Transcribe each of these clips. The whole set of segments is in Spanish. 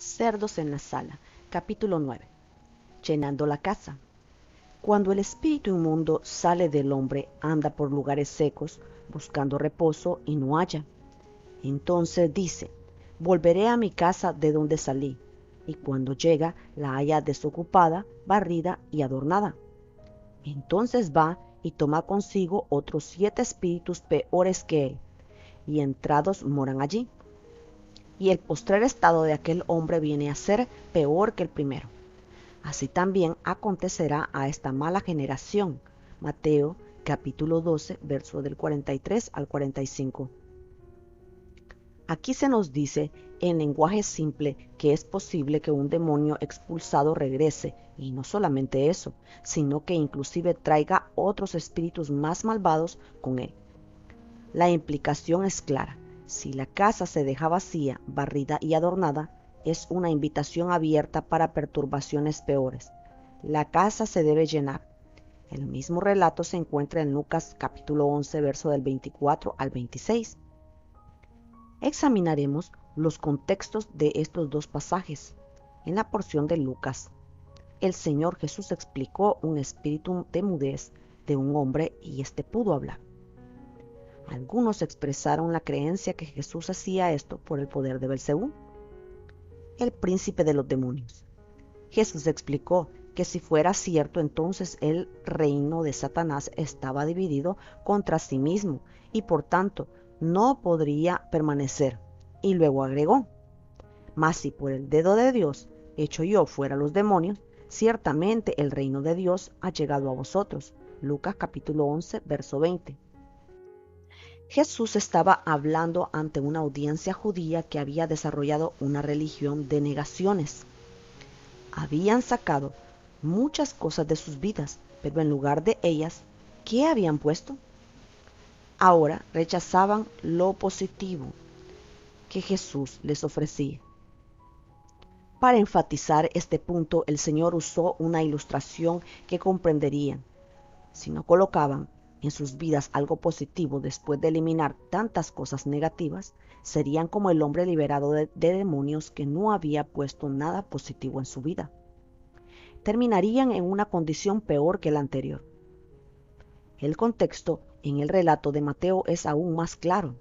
Cerdos en la sala. Capítulo 9. Llenando la casa. Cuando el espíritu inmundo sale del hombre, anda por lugares secos, buscando reposo y no halla. Entonces dice: volveré a mi casa de donde salí. Y cuando llega, la halla desocupada, barrida y adornada. Entonces va y toma consigo otros 7 espíritus peores que él, y entrados moran allí. Y el postrer estado de aquel hombre viene a ser peor que el primero. Así también acontecerá a esta mala generación. Mateo capítulo 12, verso del 43 al 45. Aquí se nos dice en lenguaje simple que es posible que un demonio expulsado regrese, y no solamente eso, sino que inclusive traiga otros espíritus más malvados con él. La implicación es clara. Si la casa se deja vacía, barrida y adornada, es una invitación abierta para perturbaciones peores. La casa se debe llenar. El mismo relato se encuentra en Lucas capítulo 11, verso del 24 al 26. Examinaremos los contextos de estos dos pasajes. En la porción de Lucas, el Señor Jesús explicó un espíritu de mudez de un hombre y éste pudo hablar. Algunos expresaron la creencia que Jesús hacía esto por el poder de Belcebú, el príncipe de los demonios. Jesús explicó que si fuera cierto, entonces el reino de Satanás estaba dividido contra sí mismo y por tanto no podría permanecer. Y luego agregó: mas si por el dedo de Dios hecho yo fuera los demonios, ciertamente el reino de Dios ha llegado a vosotros. Lucas capítulo 11, verso 20. Jesús estaba hablando ante una audiencia judía que había desarrollado una religión de negaciones. Habían sacado muchas cosas de sus vidas, pero en lugar de ellas, ¿qué habían puesto? Ahora rechazaban lo positivo que Jesús les ofrecía. Para enfatizar este punto, el Señor usó una ilustración que comprenderían. Si no colocaban en sus vidas algo positivo después de eliminar tantas cosas negativas, serían como el hombre liberado de demonios que no había puesto nada positivo en su vida. Terminarían en una condición peor que la anterior. El contexto en el relato de Mateo es aún más claro.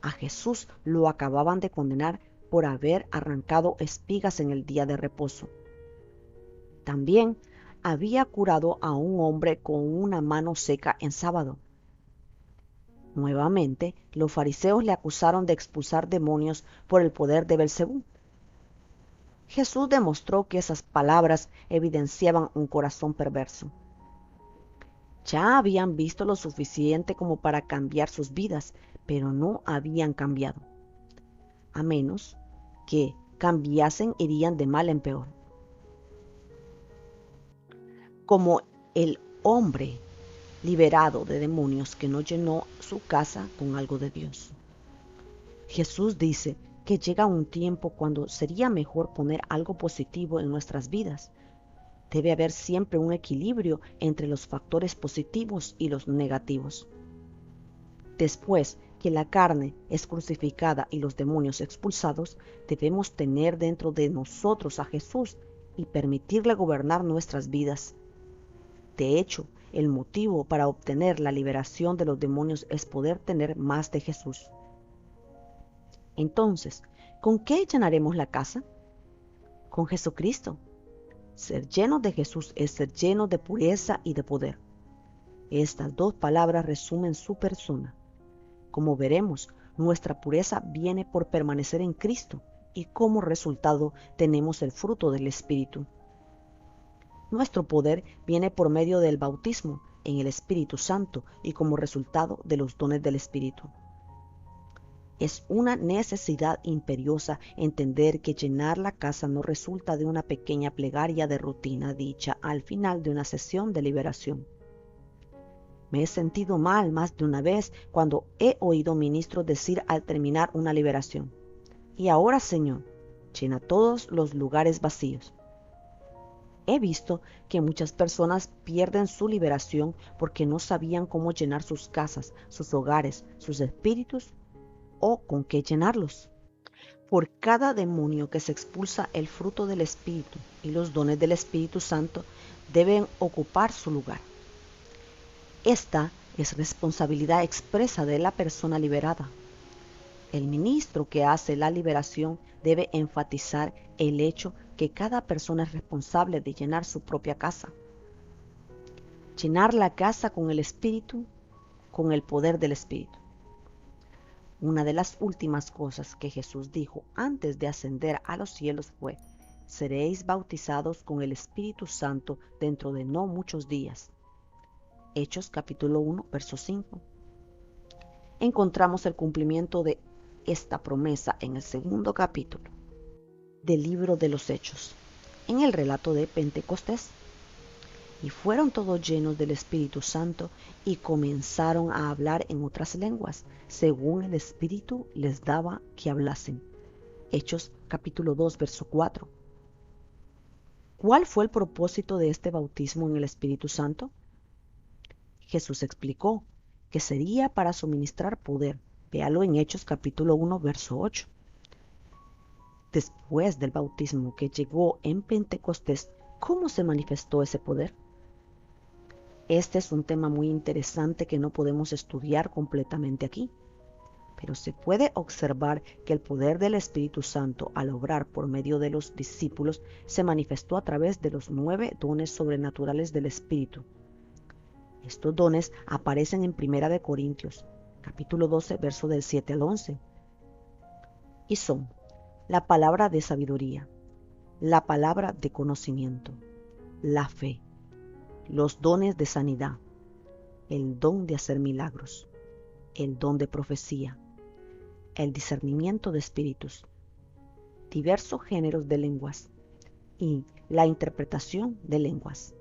A Jesús lo acababan de condenar por haber arrancado espigas en el día de reposo. También había curado a un hombre con una mano seca en sábado. Nuevamente, los fariseos le acusaron de expulsar demonios por el poder de Belcebú. Jesús demostró que esas palabras evidenciaban un corazón perverso. Ya habían visto lo suficiente como para cambiar sus vidas, pero no habían cambiado. A menos que cambiasen, irían de mal en peor. Como el hombre liberado de demonios que no llenó su casa con algo de Dios. Jesús dice que llega un tiempo cuando sería mejor poner algo positivo en nuestras vidas. Debe haber siempre un equilibrio entre los factores positivos y los negativos. Después que la carne es crucificada y los demonios expulsados, debemos tener dentro de nosotros a Jesús y permitirle gobernar nuestras vidas. De hecho, el motivo para obtener la liberación de los demonios es poder tener más de Jesús. Entonces, ¿con qué llenaremos la casa? Con Jesucristo. Ser llenos de Jesús es ser llenos de pureza y de poder. Estas dos palabras resumen su persona. Como veremos, nuestra pureza viene por permanecer en Cristo y como resultado tenemos el fruto del Espíritu. Nuestro poder viene por medio del bautismo en el Espíritu Santo y como resultado de los dones del Espíritu. Es una necesidad imperiosa entender que llenar la casa no resulta de una pequeña plegaria de rutina dicha al final de una sesión de liberación. Me he sentido mal más de una vez cuando he oído ministros decir al terminar una liberación: y ahora, Señor, llena todos los lugares vacíos. He visto que muchas personas pierden su liberación porque no sabían cómo llenar sus casas, sus hogares, sus espíritus o con qué llenarlos. Por cada demonio que se expulsa, el fruto del Espíritu y los dones del Espíritu Santo deben ocupar su lugar. Esta es responsabilidad expresa de la persona liberada. El ministro que hace la liberación debe enfatizar el hecho que cada persona es responsable de llenar su propia casa. Llenar la casa con el Espíritu, con el poder del Espíritu. Una de las últimas cosas que Jesús dijo antes de ascender a los cielos fue: seréis bautizados con el Espíritu Santo dentro de no muchos días. Hechos capítulo 1, verso 5. Encontramos el cumplimiento de esta promesa en el segundo capítulo del libro de los Hechos, en el relato de Pentecostés. Y fueron todos llenos del Espíritu Santo y comenzaron a hablar en otras lenguas, según el Espíritu les daba que hablasen. Hechos capítulo 2, verso 4. ¿Cuál fue el propósito de este bautismo en el Espíritu Santo? Jesús explicó que sería para suministrar poder. Véalo en Hechos capítulo 1, verso 8. Después del bautismo que llegó en Pentecostés, ¿cómo se manifestó ese poder? Este es un tema muy interesante que no podemos estudiar completamente aquí, pero se puede observar que el poder del Espíritu Santo al obrar por medio de los discípulos se manifestó a través de los 9 dones sobrenaturales del Espíritu. Estos dones aparecen en 1 de Corintios, capítulo 12, verso del 7 al 11, y son la palabra de sabiduría, la palabra de conocimiento, la fe, los dones de sanidad, el don de hacer milagros, el don de profecía, el discernimiento de espíritus, diversos géneros de lenguas y la interpretación de lenguas.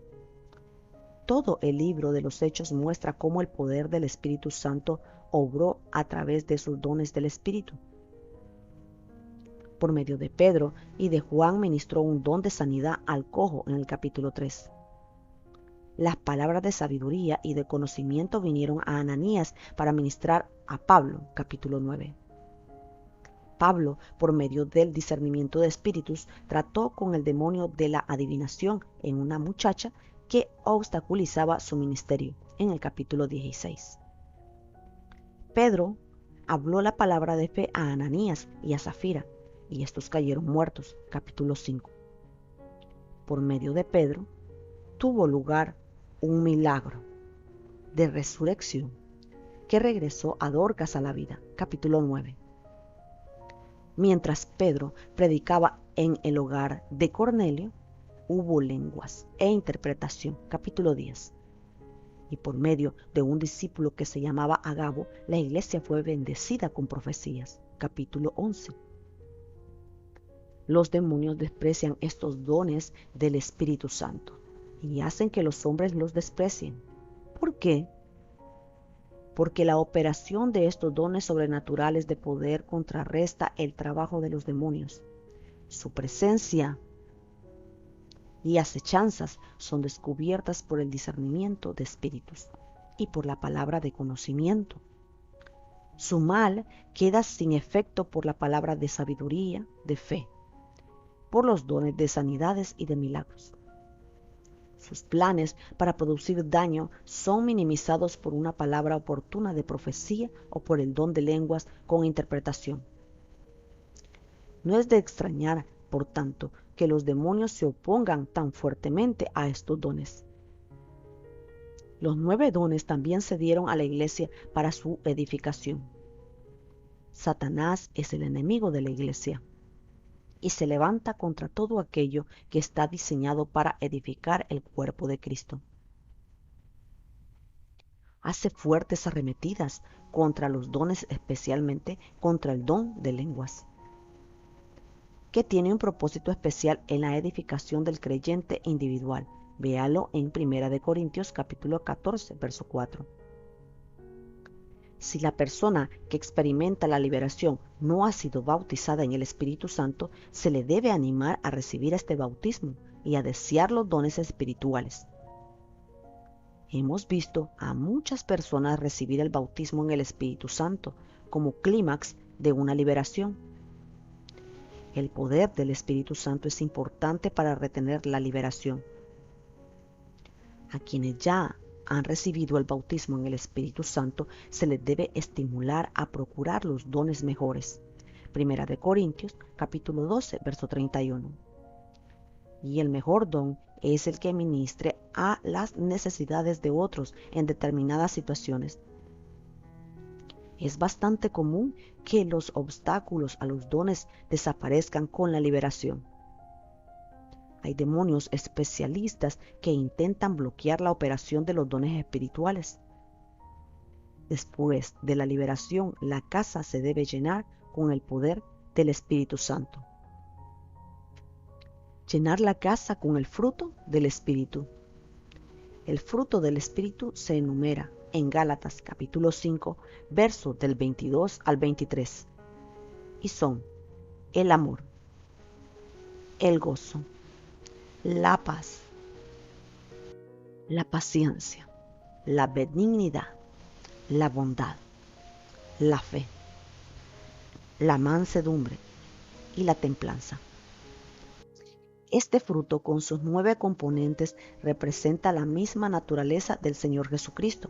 Todo el libro de los Hechos muestra cómo el poder del Espíritu Santo obró a través de sus dones del Espíritu. Por medio de Pedro y de Juan ministró un don de sanidad al cojo en el capítulo 3. Las palabras de sabiduría y de conocimiento vinieron a Ananías para ministrar a Pablo, capítulo 9. Pablo, por medio del discernimiento de espíritus, trató con el demonio de la adivinación en una muchacha que obstaculizaba su ministerio, en el capítulo 16. Pedro habló la palabra de fe a Ananías y a Zafira, y estos cayeron muertos, capítulo 5. Por medio de Pedro, tuvo lugar un milagro de resurrección que regresó a Dorcas a la vida, capítulo 9. Mientras Pedro predicaba en el hogar de Cornelio, hubo lenguas e interpretación, capítulo 10. Y por medio de un discípulo que se llamaba Agabo, la iglesia fue bendecida con profecías, capítulo 11. Los demonios desprecian estos dones del Espíritu Santo y hacen que los hombres los desprecien. ¿Por qué? Porque la operación de estos dones sobrenaturales de poder contrarresta el trabajo de los demonios. Su presencia y acechanzas son descubiertas por el discernimiento de espíritus y por la palabra de conocimiento. Su mal queda sin efecto por la palabra de sabiduría, de fe, por los dones de sanidades y de milagros. Sus planes para producir daño son minimizados por una palabra oportuna de profecía o por el don de lenguas con interpretación. No es de extrañar, por tanto, que los demonios se opongan tan fuertemente a estos dones. Los 9 dones también se dieron a la iglesia para su edificación. Satanás es el enemigo de la iglesia y se levanta contra todo aquello que está diseñado para edificar el cuerpo de Cristo. Hace fuertes arremetidas contra los dones, especialmente contra el don de lenguas, que tiene un propósito especial en la edificación del creyente individual. Véalo en 1 de Corintios capítulo 14, verso 4. Si la persona que experimenta la liberación no ha sido bautizada en el Espíritu Santo, se le debe animar a recibir este bautismo y a desear los dones espirituales. Hemos visto a muchas personas recibir el bautismo en el Espíritu Santo como clímax de una liberación. El poder del Espíritu Santo es importante para retener la liberación. A quienes ya han recibido el bautismo en el Espíritu Santo se les debe estimular a procurar los dones mejores. Primera de Corintios, capítulo 12, verso 31. Y el mejor don es el que ministre a las necesidades de otros en determinadas situaciones. Es bastante común que los obstáculos a los dones desaparezcan con la liberación. Hay demonios especialistas que intentan bloquear la operación de los dones espirituales. Después de la liberación, la casa se debe llenar con el poder del Espíritu Santo. Llenar la casa con el fruto del Espíritu. El fruto del Espíritu se enumera en Gálatas capítulo 5, versos del 22 al 23. Y son el amor, el gozo, la paz, la paciencia, la benignidad, la bondad, la fe, la mansedumbre y la templanza. Este fruto con sus 9 componentes representa la misma naturaleza del Señor Jesucristo.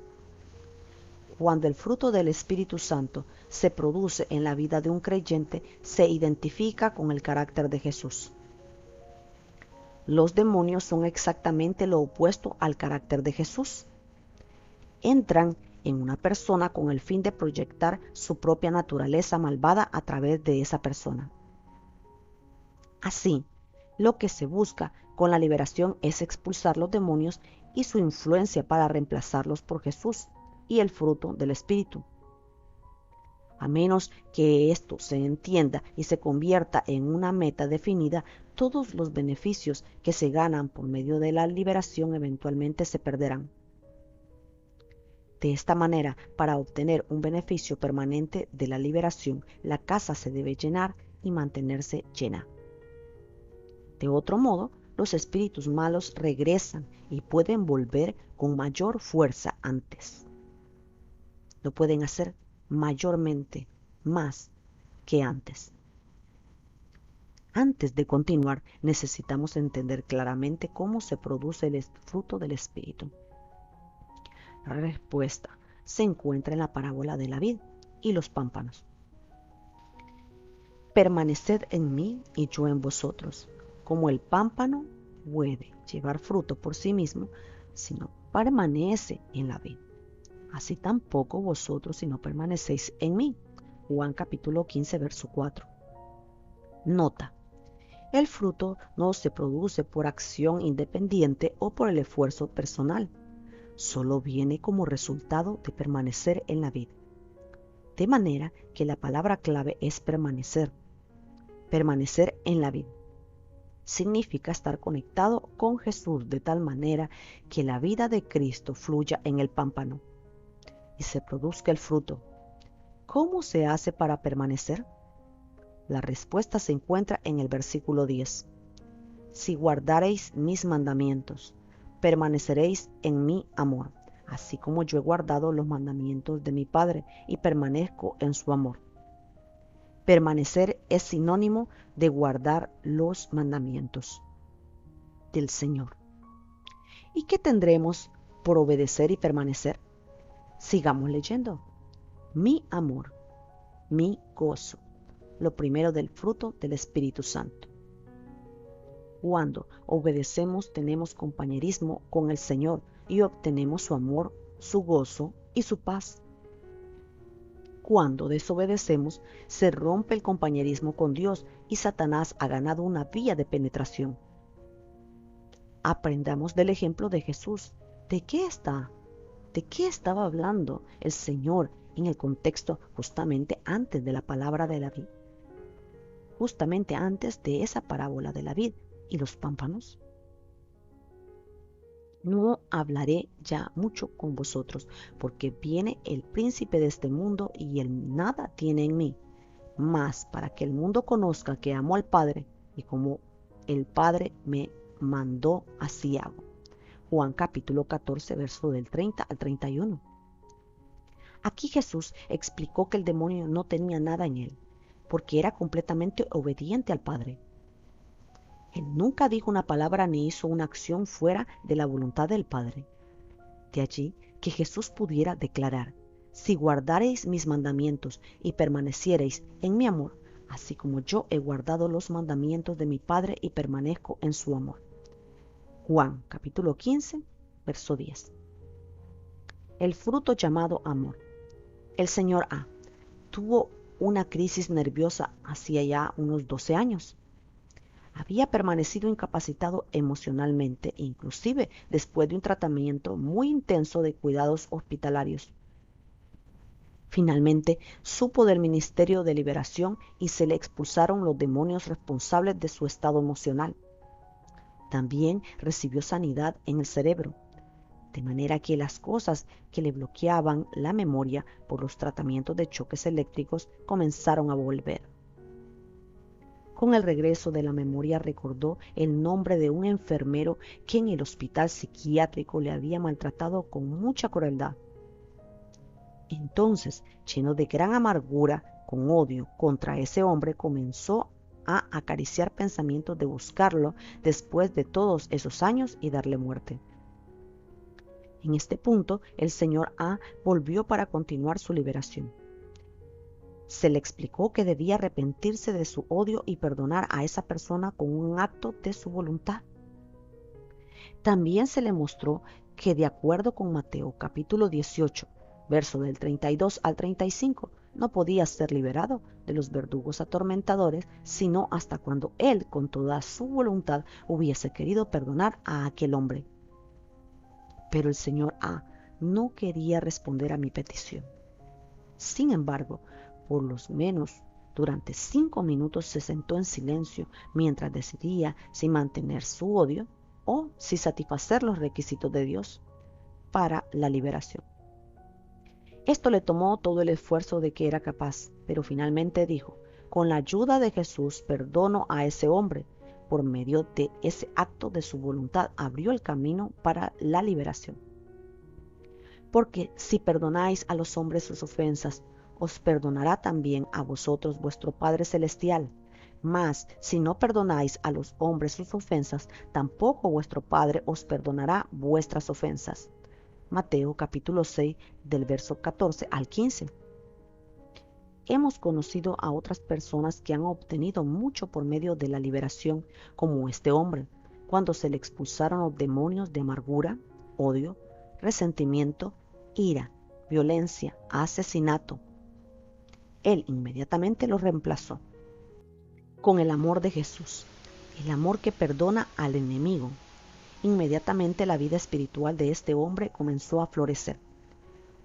Cuando el fruto del Espíritu Santo se produce en la vida de un creyente, se identifica con el carácter de Jesús. Los demonios son exactamente lo opuesto al carácter de Jesús. Entran en una persona con el fin de proyectar su propia naturaleza malvada a través de esa persona. Así, lo que se busca con la liberación es expulsar los demonios y su influencia para reemplazarlos por Jesús y el fruto del Espíritu. A menos que esto se entienda y se convierta en una meta definida, todos los beneficios que se ganan por medio de la liberación eventualmente se perderán. De esta manera, para obtener un beneficio permanente de la liberación, la casa se debe llenar y mantenerse llena. De otro modo, los espíritus malos regresan y pueden volver con mayor fuerza antes. Lo pueden hacer mayormente, más que antes. Antes de continuar, necesitamos entender claramente cómo se produce el fruto del Espíritu. La respuesta se encuentra en la parábola de la vid y los pámpanos. Permaneced en mí y yo en vosotros. Como el pámpano puede llevar fruto por sí mismo si no permanece en la vid, así tampoco vosotros si no permanecéis en mí. Juan capítulo 15, verso 4. Nota: el fruto no se produce por acción independiente o por el esfuerzo personal, solo viene como resultado de permanecer en la vid. De manera que la palabra clave es permanecer. Permanecer en la vid significa estar conectado con Jesús de tal manera que la vida de Cristo fluya en el pámpano y se produzca el fruto. ¿Cómo se hace para permanecer? La respuesta se encuentra en el versículo 10. Si guardareis mis mandamientos, permaneceréis en mi amor, así como yo he guardado los mandamientos de mi Padre y permanezco en su amor. Permanecer es sinónimo de guardar los mandamientos del Señor. ¿Y qué tendremos por obedecer y permanecer? Sigamos leyendo. Mi amor, mi gozo, lo primero del fruto del Espíritu Santo. Cuando obedecemos tenemos compañerismo con el Señor y obtenemos su amor, su gozo y su paz. Cuando desobedecemos, se rompe el compañerismo con Dios y Satanás ha ganado una vía de penetración. Aprendamos del ejemplo de Jesús. ¿De qué estaba hablando el Señor en el contexto justamente antes de la palabra de la vid? Justamente antes de esa parábola de la vid y los pámpanos. No hablaré ya mucho con vosotros, porque viene el príncipe de este mundo y él nada tiene en mí. Mas para que el mundo conozca que amo al Padre, y como el Padre me mandó, así hago. Juan capítulo 14, verso del 30 al 31. Aquí Jesús explicó que el demonio no tenía nada en él. porque era completamente obediente al Padre. Él nunca dijo una palabra ni hizo una acción fuera de la voluntad del Padre. De allí que Jesús pudiera declarar: si guardareis mis mandamientos y permaneciereis en mi amor, así como yo he guardado los mandamientos de mi Padre y permanezco en su amor. Juan capítulo 15, verso 10. El fruto llamado amor. El señor A tuvo una crisis nerviosa hacía ya unos 12 años. Había permanecido incapacitado emocionalmente, inclusive después de un tratamiento muy intenso de cuidados hospitalarios. Finalmente supo del ministerio de liberación y se le expulsaron los demonios responsables de su estado emocional. También recibió sanidad en el cerebro, de manera que las cosas que le bloqueaban la memoria por los tratamientos de choques eléctricos comenzaron a volver. Con el regreso de la memoria recordó el nombre de un enfermero que en el hospital psiquiátrico le había maltratado con mucha crueldad. Entonces, lleno de gran amargura, con odio contra ese hombre, comenzó a acariciar pensamientos de buscarlo después de todos esos años y darle muerte. En este punto, el señor A volvió para continuar su liberación. Se le explicó que debía arrepentirse de su odio y perdonar a esa persona con un acto de su voluntad. También se le mostró que, de acuerdo con Mateo capítulo 18, verso del 32 al 35, no podía ser liberado de los verdugos atormentadores sino hasta cuando él, con toda su voluntad, hubiese querido perdonar a aquel hombre. Pero el señor A no quería responder a mi petición. Sin embargo, por lo menos durante 5 minutos se sentó en silencio mientras decidía si mantener su odio o si satisfacer los requisitos de Dios para la liberación. Esto le tomó todo el esfuerzo de que era capaz, pero finalmente dijo: con la ayuda de Jesús perdono a ese hombre. Por medio de ese acto de su voluntad abrió el camino para la liberación. Porque si perdonáis a los hombres sus ofensas, os perdonará también a vosotros vuestro Padre Celestial. Mas si no perdonáis a los hombres sus ofensas, tampoco vuestro Padre os perdonará vuestras ofensas. Mateo capítulo 6 del verso 14 al 15. Hemos conocido a otras personas que han obtenido mucho por medio de la liberación, como este hombre, cuando se le expulsaron los demonios de amargura, odio, resentimiento, ira, violencia, asesinato. Él inmediatamente lo reemplazó con el amor de Jesús, el amor que perdona al enemigo. Inmediatamente la vida espiritual de este hombre comenzó a florecer.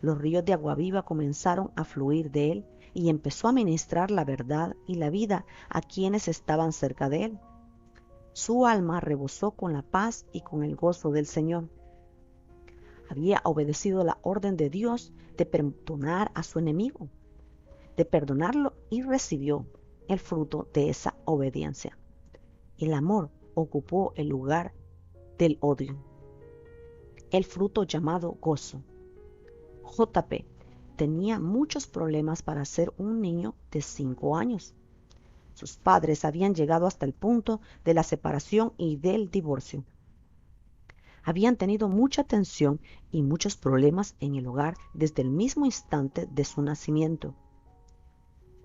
Los ríos de agua viva comenzaron a fluir de él y empezó a ministrar la verdad y la vida a quienes estaban cerca de él. Su alma rebosó con la paz y con el gozo del Señor. Había obedecido la orden de Dios de perdonar a su enemigo, de perdonarlo, y recibió el fruto de esa obediencia. El amor ocupó el lugar del odio. El fruto llamado gozo. JP tenía muchos problemas para ser un niño de 5 años. Sus padres habían llegado hasta el punto de la separación y del divorcio. Habían tenido mucha tensión y muchos problemas en el hogar desde el mismo instante de su nacimiento.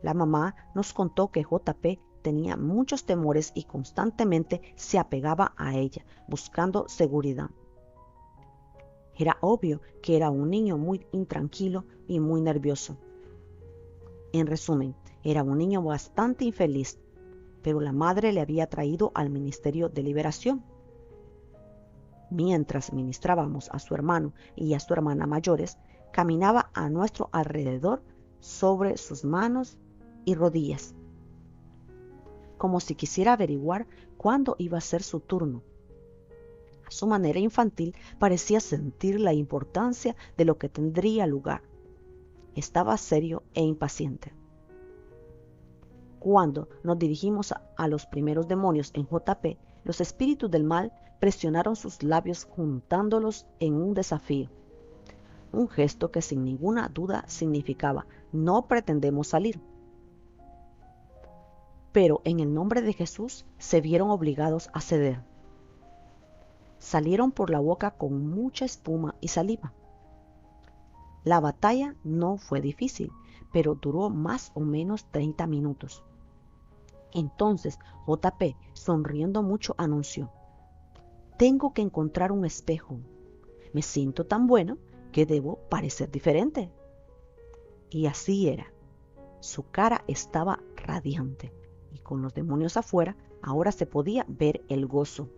La mamá nos contó que JP tenía muchos temores y constantemente se apegaba a ella, buscando seguridad. Era obvio que era un niño muy intranquilo y muy nervioso. En resumen, era un niño bastante infeliz, pero la madre le había traído al ministerio de liberación. Mientras ministrábamos a su hermano y a su hermana mayores, caminaba a nuestro alrededor sobre sus manos y rodillas, como si quisiera averiguar cuándo iba a ser su turno. A su manera infantil parecía sentir la importancia de lo que tendría lugar. Estaba serio e impaciente. Cuando nos dirigimos a los primeros demonios en JP, los espíritus del mal presionaron sus labios juntándolos en un desafío. Un gesto que sin ninguna duda significaba: no pretendemos salir. pero en el nombre de Jesús se vieron obligados a ceder. Salieron por la boca con mucha espuma y saliva. La batalla no fue difícil, pero duró más o menos 30 minutos. Entonces JP, sonriendo mucho, anunció: tengo que encontrar un espejo. Me siento tan bueno que debo parecer diferente. Y así era. Su cara estaba radiante y con los demonios afuera, ahora se podía ver el gozo.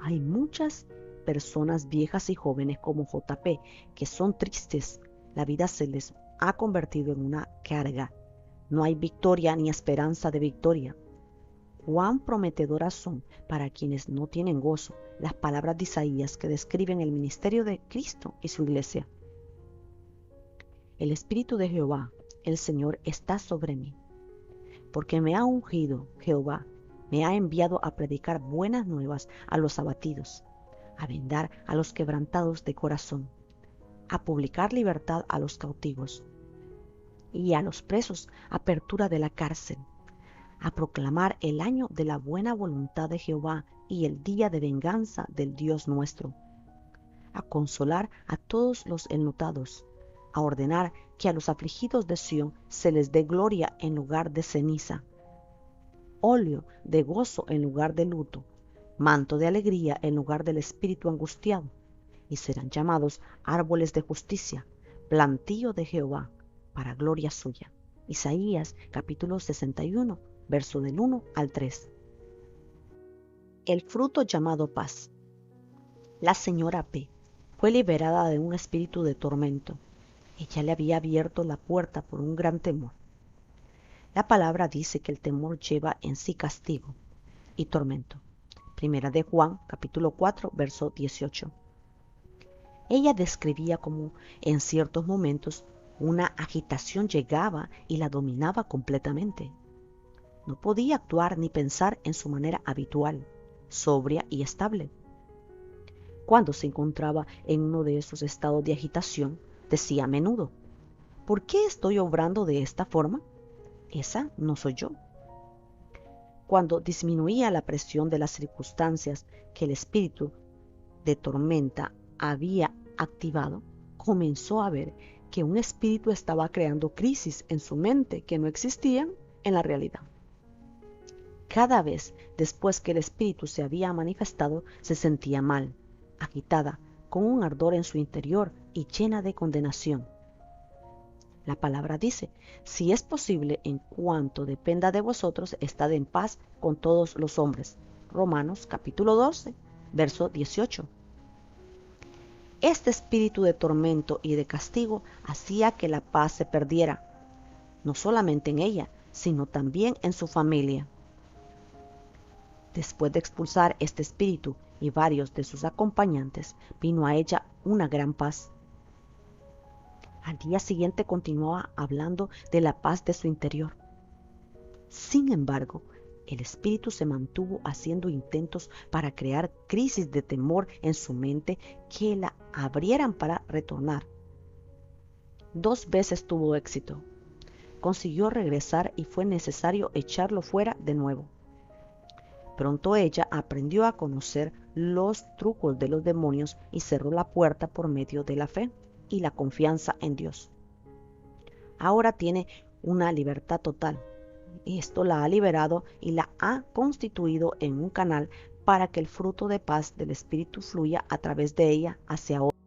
Hay muchas personas viejas y jóvenes como JP que son tristes. La vida se les ha convertido en una carga. No hay victoria ni esperanza de victoria. Cuán prometedoras son para quienes no tienen gozo las palabras de Isaías que describen el ministerio de Cristo y su iglesia. El Espíritu de Jehová, el Señor, está sobre mí, porque me ha ungido Jehová, me ha enviado a predicar buenas nuevas a los abatidos, a vendar a los quebrantados de corazón, a publicar libertad a los cautivos y a los presos apertura de la cárcel, a proclamar el año de la buena voluntad de Jehová y el día de venganza del Dios nuestro, a consolar a todos los enlutados, a ordenar que a los afligidos de Sión se les dé gloria en lugar de ceniza, óleo de gozo en lugar de luto, manto de alegría en lugar del espíritu angustiado, y serán llamados árboles de justicia, plantío de Jehová, para gloria suya. Isaías capítulo 61, verso del 1 al 3. El fruto llamado paz. La señora P. fue liberada de un espíritu de tormento. Ella le había abierto la puerta por un gran temor. La palabra dice que el temor lleva en sí castigo y tormento. Primera de Juan capítulo 4, verso 18. Ella describía cómo en ciertos momentos una agitación llegaba y la dominaba completamente. No podía actuar ni pensar en su manera habitual, sobria y estable. Cuando se encontraba en uno de esos estados de agitación, decía a menudo: ¿por qué estoy obrando de esta forma? Esa no soy yo. Cuando disminuía la presión de las circunstancias que el espíritu de tormenta había activado, comenzó a ver que un espíritu estaba creando crisis en su mente que no existían en la realidad. Cada vez después que el espíritu se había manifestado, se sentía mal, agitada, con un ardor en su interior y llena de condenación. La palabra dice: si es posible, en cuanto dependa de vosotros, estad en paz con todos los hombres. Romanos capítulo 12, verso 18. Este espíritu de tormento y de castigo hacía que la paz se perdiera, no solamente en ella, sino también en su familia. Después de expulsar este espíritu y varios de sus acompañantes, vino a ella una gran paz. Al día siguiente continuaba hablando de la paz de su interior. Sin embargo, el espíritu se mantuvo haciendo intentos para crear crisis de temor en su mente que la abrieran para retornar. 2 veces tuvo éxito. Consiguió regresar y fue necesario echarlo fuera de nuevo. Pronto ella aprendió a conocer los trucos de los demonios y cerró la puerta por medio de la fe y la confianza en Dios. Ahora tiene una libertad total. Esto la ha liberado y la ha constituido en un canal para que el fruto de paz del Espíritu fluya a través de ella hacia otros.